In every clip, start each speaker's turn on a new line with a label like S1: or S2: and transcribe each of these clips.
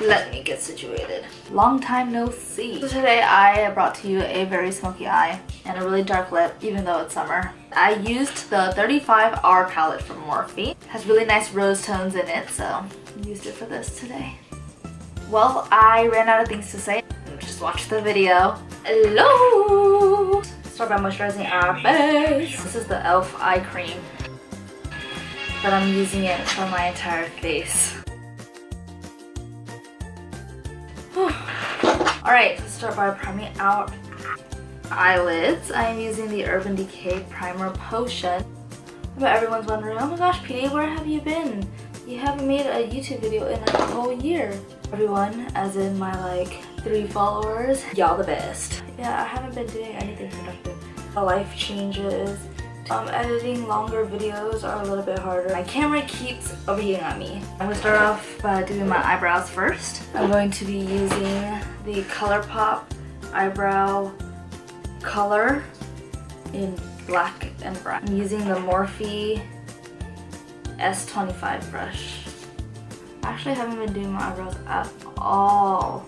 S1: Let me get situated. Long time no see. So today I brought to you a very smoky eye and a really dark lip, even though it's summer. I used the 35R palette from Morphe. It has really nice rose tones in it, so I used it for this today. Well, I ran out of things to say. Just watch the video. Hello! Start by moisturizing our base. This is the E.L.F. eye cream, but I'm using it for my entire face. Alright, let's start by priming our eyelids. I am using the Urban Decay Primer Potion. But everyone's wondering, oh my gosh, PD, where have you been? You haven't made a YouTube video in like a whole year. Everyone, as in my like 3 followers, y'all the best. Yeah, I haven't been doing anything productive. My life changes. Editing longer videos are a little bit harder. My camera keeps overheating on me. I'm going to start off by doing my eyebrows first. I'm going to be using the Colourpop eyebrow color in black and brown. I'm using the Morphe S25 brush. I actually haven't been doing my eyebrows at all.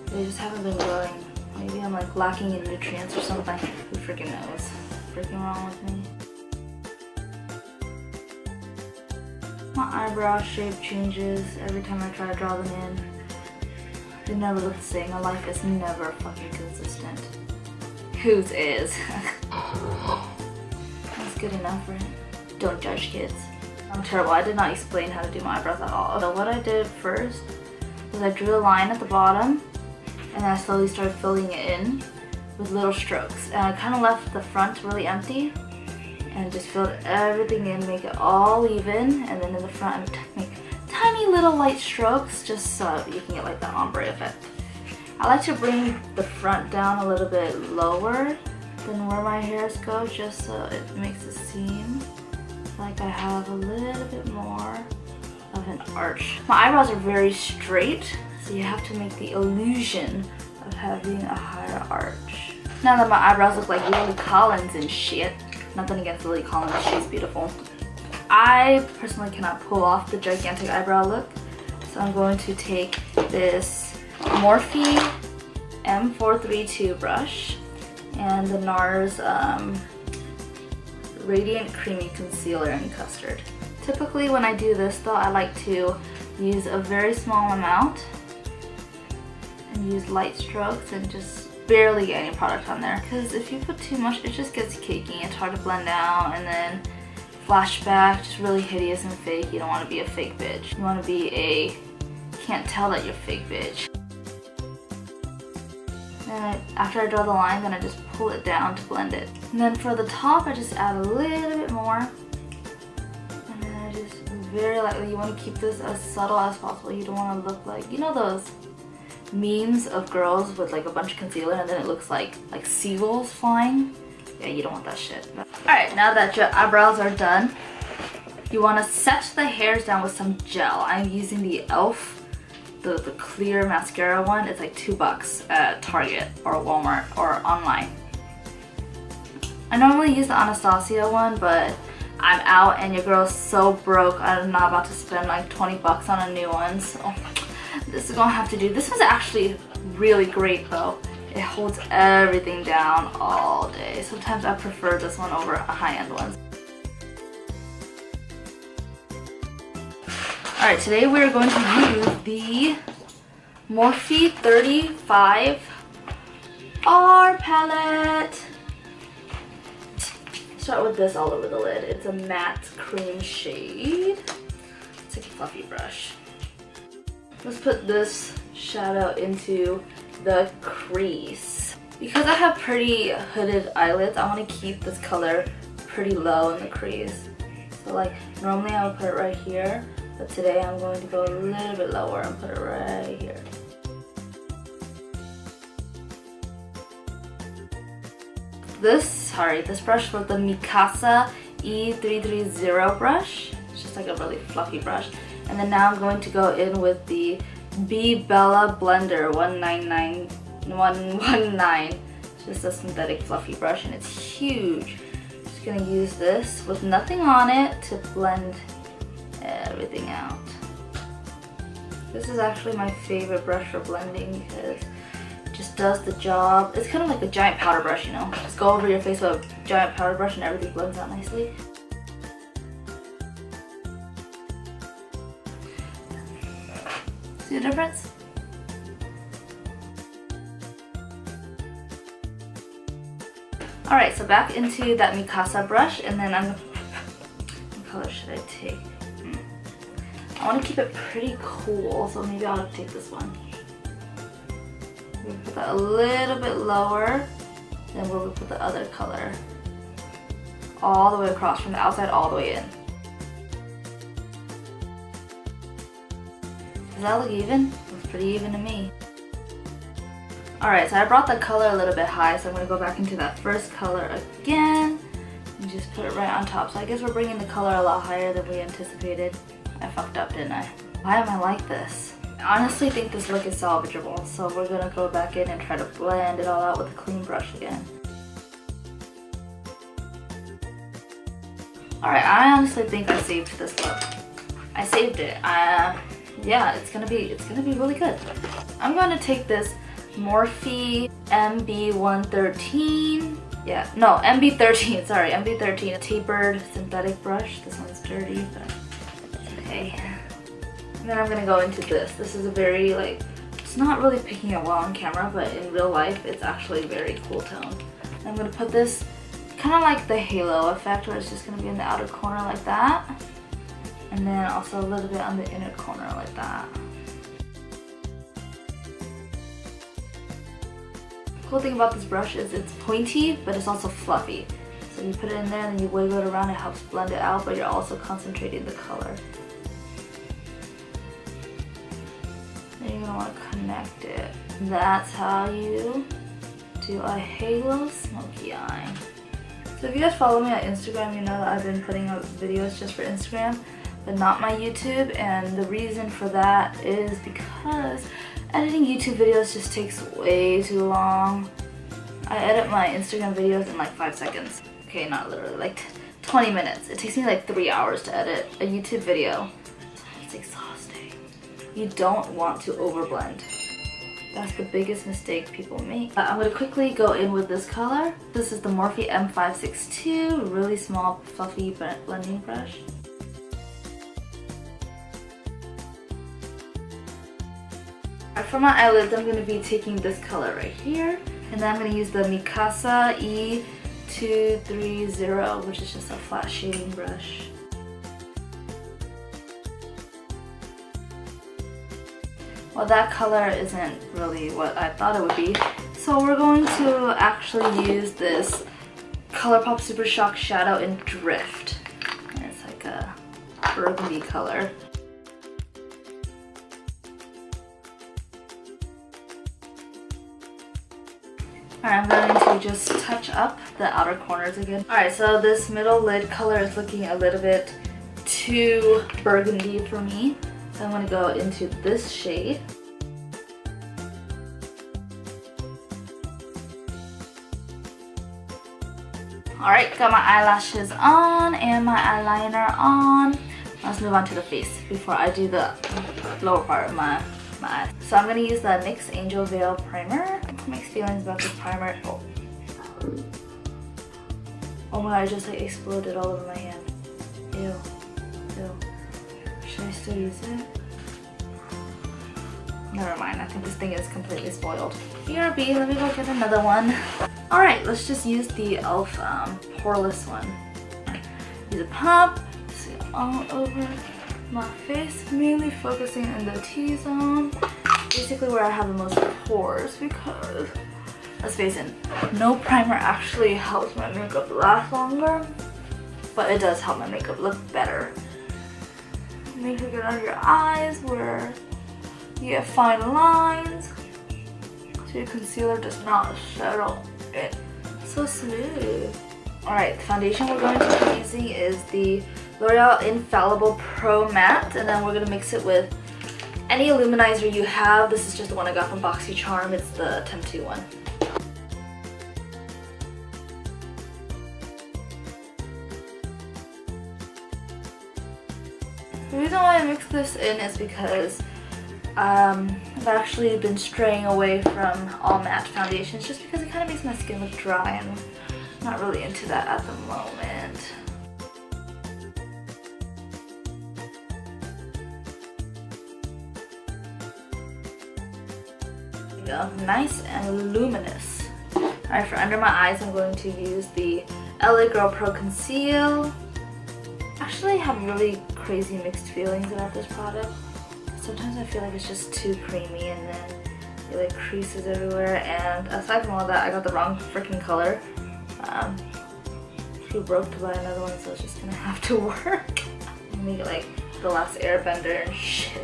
S1: They just haven't been growing. Maybe I'm like lacking in nutrients or something. Who freaking knows? Freaking wrong with me. My eyebrow shape changes every time I try to draw them in. They never look the same. My life is never fucking consistent. Whose is? That's good enough, right? Don't judge, kids. I'm terrible. I did not explain how to do my eyebrows at all. So what I did first was I drew a line at the bottom and then I slowly started filling it in with little strokes. And I kind of left the front really empty and just filled everything in, make it all even, and then in the front make tiny little light strokes just so you can get like that ombre effect. I like to bring the front down a little bit lower than where my hairs go, just so it makes it seem like I have a little bit more of an arch. My eyebrows are very straight, so you have to make the illusion of having a higher arch. Now that my eyebrows look like Lily Collins and shit, nothing against Lily Collins, she's beautiful. I personally cannot pull off the gigantic eyebrow look, so I'm going to take this Morphe M432 brush and the NARS Radient Creamy Concealer in Custard. Typically when I do this though, I like to use a very small amount and use light strokes and just barely get any product on there, because if you put too much it just gets cakey. It's hard to blend out, and then flashback, just really hideous and fake. You don't want to be a fake bitch. You want to be a can't tell that you're fake bitch. And after I draw the line, then I just pull it down to blend it. And then for the top, I just add a little bit more. And then I just very lightly, you want to keep this as subtle as possible. You don't want to look like, you know those memes of girls with like a bunch of concealer and then it looks like seagulls flying? Yeah, you don't want that shit. Alright, now that your eyebrows are done, you want to set the hairs down with some gel. I'm using the E.L.F. The clear mascara one. It's like $2 at Target or Walmart or online. I normally use the Anastasia one, but I'm out and your girl's so broke. I'm not about to spend like 20 bucks on a new one, so this is gonna have to do. This one's actually really great though. It holds everything down all day. Sometimes I prefer this one over a high-end one. Alright, today we're going to use the Morphe 35R palette. Start with this all over the lid. It's a matte cream shade. Let's take a fluffy brush. Let's put this shadow into the crease. Because I have pretty hooded eyelids, I want to keep this color pretty low in the crease. So like normally I would put it right here, but today I'm going to go a little bit lower and put it right here. This brush was the Mikasa E330 brush. It's just like a really fluffy brush. And then now I'm going to go in with the Bella Blender 119. It's just a synthetic fluffy brush and it's huge. Just gonna use this with nothing on it to blend everything out. This is actually my favorite brush for blending because it just does the job. It's kind of like a giant powder brush, you know? Just go over your face with a giant powder brush and everything blends out nicely. See the difference? Alright, so back into that Mikasa brush, and then what color should I take? I want to keep it pretty cool, so maybe I'll take this one. We'll put that a little bit lower than where we put the other color. All the way across, from the outside all the way in. Does that look even? Looks pretty even to me. Alright, so I brought the color a little bit high, so I'm going to go back into that first color again and just put it right on top. So I guess we're bringing the color a lot higher than we anticipated. I fucked up, didn't I? Why am I like this? I honestly think this look is salvageable, so we're going to go back in and try to blend it all out with a clean brush again. Alright, I honestly think I saved this look. I saved it. Yeah, it's gonna be really good. I'm going to take this Morphe MB113. Yeah, no, MB13, sorry, MB13. A tapered synthetic brush. This one's dirty, but it's okay. And then I'm gonna go into this. This is a very, like, it's not really picking up well on camera, but in real life, it's actually a very cool tone. And I'm gonna put this kind of like the halo effect, where it's just gonna be in the outer corner like that. And then also a little bit on the inner corner like that. The cool thing about this brush is it's pointy, but it's also fluffy. So you put it in there and you wiggle it around, it helps blend it out, but you're also concentrating the color. Then you're gonna want to connect it. That's how you do a halo smoky eye. So if you guys follow me on Instagram, you know that I've been putting out videos just for Instagram, but not my YouTube, and the reason for that is because editing YouTube videos just takes way too long. I edit my Instagram videos in like 5 seconds. Okay, not literally, like 20 minutes. It takes me like 3 hours to edit a YouTube video. It's exhausting. You don't want to overblend. That's the biggest mistake people make. I'm going to quickly go in with this color. This is the Morphe M562, really small, fluffy blending brush. For my eyelids, I'm going to be taking this color right here, and then I'm going to use the Mikasa E230, which is just a flat shading brush. Well, that color isn't really what I thought it would be, so we're going to actually use this Colourpop Super Shock Shadow in Drift. And it's like a burgundy color. Alright, I'm going to just touch up the outer corners again. Alright, so this middle lid color is looking a little bit too burgundy for me. So I'm going to go into this shade. Alright, got my eyelashes on and my eyeliner on. Let's move on to the face before I do the lower part of my eyes. So I'm going to use the NYX Angel Veil Primer. Mixed feelings about this primer. Oh my god, I just like exploded all over my hand. Ew. Ew. Should I still use it? Never mind, I think this thing is completely spoiled. BRB, let me go get another one. Alright, let's just use the E.L.F. Poreless one. Use a pump, see all over my face, mainly focusing in the T-zone. Basically where I have the most pores, because, let's face it, no primer actually helps my makeup last longer, but it does help my makeup look better. Make sure to get under your eyes where you get fine lines, so your concealer does not settle in. So smooth. Alright, the foundation we're going to be using is the L'Oreal Infallible Pro Matte, and then we're going to mix it with any illuminizer you have. This is just the one I got from BoxyCharm. It's the Temptu one. The reason why I mix this in is because I've actually been straying away from all matte foundations just because it kind of makes my skin look dry, and I'm not really into that at the moment. There we go. Nice and luminous. Alright, for under my eyes, I'm going to use the LA Girl Pro Conceal. Actually, I have really crazy mixed feelings about this product. Sometimes I feel like it's just too creamy, and then it like creases everywhere, and aside from all that, I got the wrong freaking color. Too broke to buy another one, so it's just gonna have to work. Make it like the last airbender and shit.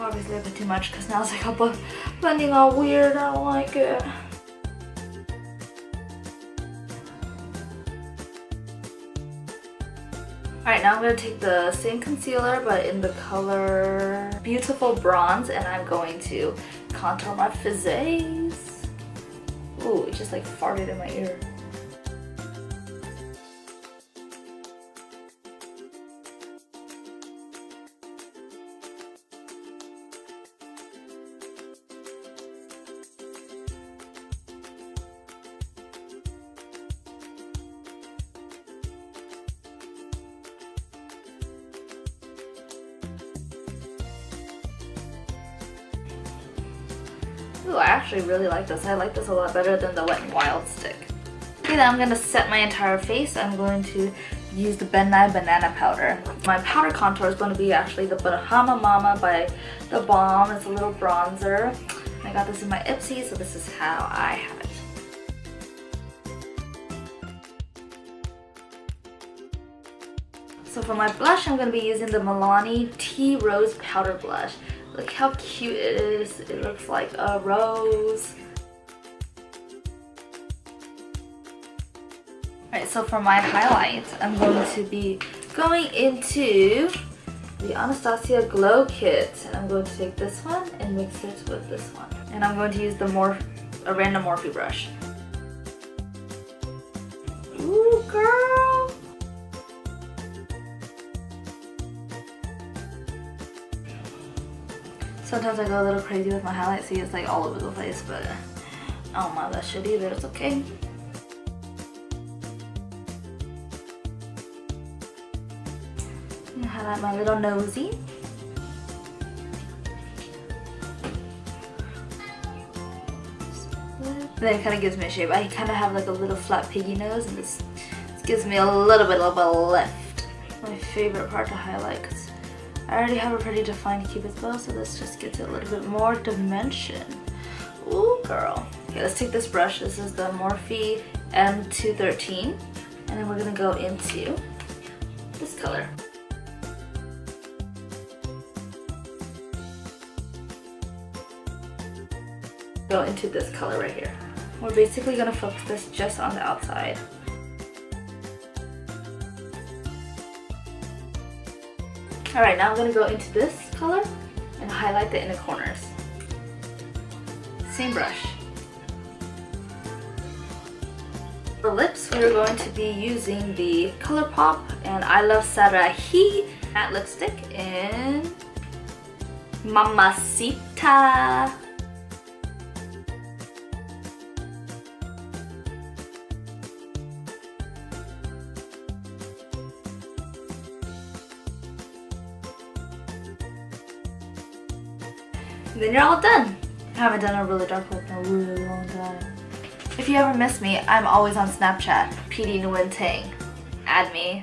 S1: Obviously I put too much because now it's like all blending all weird. I don't like it. Alright, now I'm going to take the same concealer but in the color Beautiful Bronze, and I'm going to contour my face. Ooh, it just like farted in my ear. Ooh, I actually really like this. I like this a lot better than the Wet n Wild stick. Okay, then I'm going to set my entire face. I'm going to use the Nye Banana Powder. My powder contour is going to be actually the Bahama Mama by the Balm. It's a little bronzer. I got this in my Ipsy, so this is how I have it. So for my blush, I'm going to be using the Milani Tea Rose Powder Blush. Look how cute it is. It looks like a rose. Alright, so for my highlight, I'm going to be going into the Anastasia Glow Kit. And I'm going to take this one and mix it with this one. And I'm going to use the a random Morphe brush. Ooh, girl! Sometimes I go a little crazy with my highlight, see it's like all over the place, but I don't mind that shit either, it's okay. I'm gonna highlight my little nosy. Then it kind of gives me a shape. I kind of have like a little flat piggy nose, and this gives me a little bit of a lift. My favorite part to highlight, because I already have a pretty defined cupid's bow, so this just gives it a little bit more dimension. Ooh, girl. Okay, let's take this brush. This is the Morphe M213, and then we're gonna go into this color. Go into this color right here. We're basically gonna focus this just on the outside. Alright, now I'm going to go into this color and highlight the inner corners. Same brush. For lips, we are going to be using the Colourpop and Iluvsarahii matte lipstick in Mamacita. Then you're all done. I haven't done a really dark look in a really long time. If you ever miss me, I'm always on Snapchat, PD Nguyen Tang. Add me.